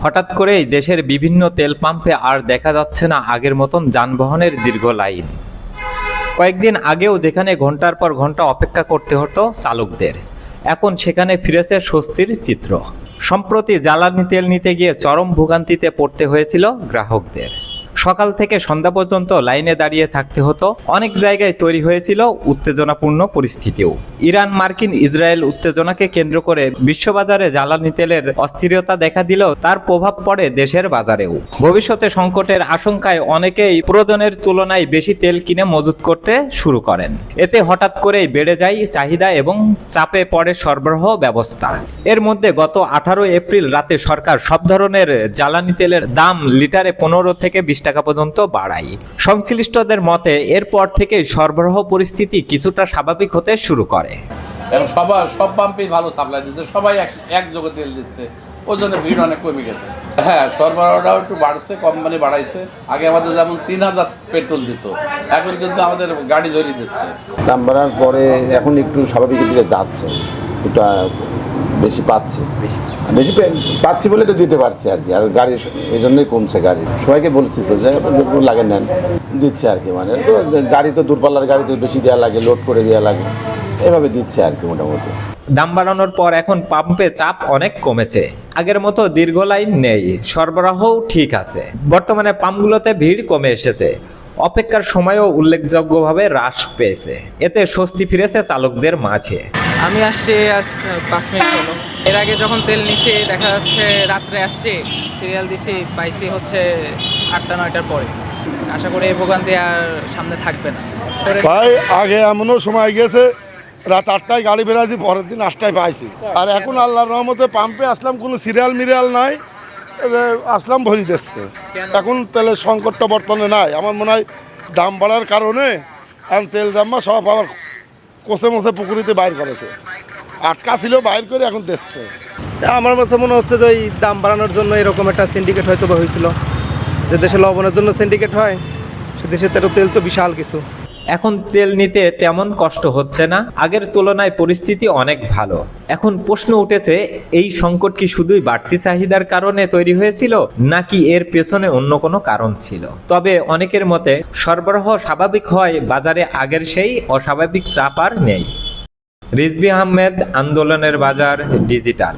হঠাৎ করেই দেশের বিভিন্ন তেল পাম্পে আর দেখা যাচ্ছে না আগের মতন যানবাহনের দীর্ঘ লাইন। কয়েকদিন আগেও যেখানে ঘন্টার পর ঘন্টা অপেক্ষা করতে হতো চালকদের, এখন সেখানে ফিরেছে স্বস্তির চিত্র। সম্প্রতি জ্বালানি তেল নিতে গিয়ে চরম ভোগান্তিতে পড়তে হয়েছিল গ্রাহকদের। সকাল থেকে সন্ধ্যা পর্যন্ত লাইনে দাঁড়িয়ে থাকতে হতো। অনেক জায়গায় তৈরি হয়েছিল উত্তেজনাপূর্ণ পরিস্থিতিও। ইরান মার্কিন ইসরায়েল উত্তেজনাকে কেন্দ্র করে বিশ্ববাজারে জ্বালানি তেলের অস্থিরতা দেখা দিলেও তার প্রভাব পড়ে দেশের বাজারেও। ভবিষ্যতে সংকটের আশঙ্কায় অনেকেই প্রয়োজনের তুলনায় বেশি তেল কিনে মজুত করতে শুরু করেন। এতে হঠাৎ করেই বেড়ে যায় চাহিদা এবং চাপে পড়ে সরবরাহ ব্যবস্থা। এর মধ্যে গত 18 এপ্রিল রাতে সরকার সব ধরনের জ্বালানি তেলের দাম লিটারে 15 থেকে 20 টাকা পর্যন্ত বাড়ায়। সংশ্লিষ্টদের মতে এরপর থেকে সরবরাহ পরিস্থিতি কিছুটা স্বাভাবিক হতে শুরু করে। এবং সব পাম্পেই ভালো সাপ্লাই দিচ্ছে, সবাই একযোগে তেল দিচ্ছে, ওই জন্য ভিড় অনেক কমে গেছে। হ্যাঁ, সরবরাহটাও একটু বাড়ছে, কোম্পানি বাড়াইছে। আগে আমাদের যেমন 3000 পেট্রোল দিত, এখন কিন্তু আমাদের গাড়ি ধরিয়ে দিচ্ছে। দাম বাড়ার পরে এখন একটু স্বাভাবিকের দিকে যাচ্ছে, একটু বেশি পাচ্ছি বলে তো দিতে পারছি আর কি। আর গাড়ি এই জন্যই কমছে, গাড়ি সবাইকে বলছি তো যে যেগুলো লাগে নেন, দিচ্ছে আর কি। মানে তো গাড়ি তো দূরপাল্লার গাড়িতে বেশি দেওয়া লাগে, লোড করে দেওয়া লাগে, এভাবে দিচ্ছে আর কি মোটামুটি। দাম বাড়ানোর পর এখন পাম্পে চাপ অনেক কমেছে, আগের মতো দীর্ঘ লাইন নেই, সরবরাহও ঠিক আছে। বর্তমানে পাম্পগুলোতে ভিড় কমে এসেছে, অপেক্ষার সময়ও উল্লেখযোগ্যভাবে হ্রাস পেয়েছে। এতে স্বস্তি ফিরেছে চালকদের মাঝে। আমি আসছি আজ 5 মিনিট হলো। এর আগে যখন তেল নিছি দেখা যাচ্ছে রাত্রে আসছি, সিরিয়াল দিছি, পাইছি হচ্ছে 8টা-9টার পরে। আশা করি এই ভোগান্তি আর সামনে থাকবে না। ভাই আগে এমনও সময় গেছে রাত 8টায় গাড়ি বেরাইছি, পরের দিন 8টায় পাইছি। আর এখন আল্লাহর রহমতে পাম্পে আসলাম, কোনো সিরিয়াল মিরিয়াল নাই, আসলাম ভরি দিচ্ছে। এখন তেলের সংকটটা বর্তমানে নাই। আমার মনে হয় দাম বাড়ার কারণে এখন তেল জাম্মা সব আবার কষে মশে পুকুরিতে বাইর করেছে, আটকা ছিল বাইর করে এখন দিচ্ছে। আমার কাছে মনে হচ্ছে যে ওই দাম বাড়ানোর জন্য এরকম একটা সিন্ডিকেট হয়তো বা হয়েছিল, যে দেশে লবণের জন্য সিন্ডিকেট হয়, সে দেশে তেল তো বিশাল কিছু। এখন তেল নিতে তেমন কষ্ট হচ্ছে না, আগের তুলনায় পরিস্থিতি অনেক ভালো। এখন প্রশ্ন উঠেছে, এই সংকট কি শুধুই বাড়তি চাহিদার কারণে তৈরি হয়েছিল, নাকি এর পেছনে অন্য কোনো কারণ ছিল? তবে অনেকের মতে সরবরাহ স্বাভাবিক হয়, বাজারে আগের সেই অস্বাভাবিক চাপ আর নেই। রিজভী আহমেদ, আন্দোলনের বাজার, ডিজিটাল।